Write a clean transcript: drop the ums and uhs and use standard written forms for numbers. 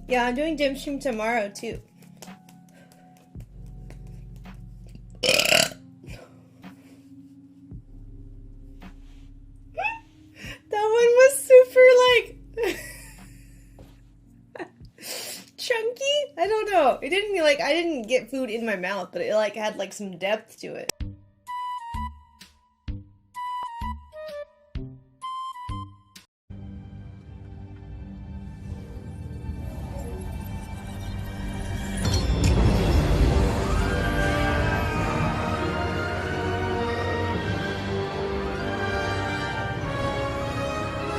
Yeah, I'm doing gym stream tomorrow too. That one was super like chunky. I don't know. It didn't I didn't get food in my mouth, but it like had like some depth to it.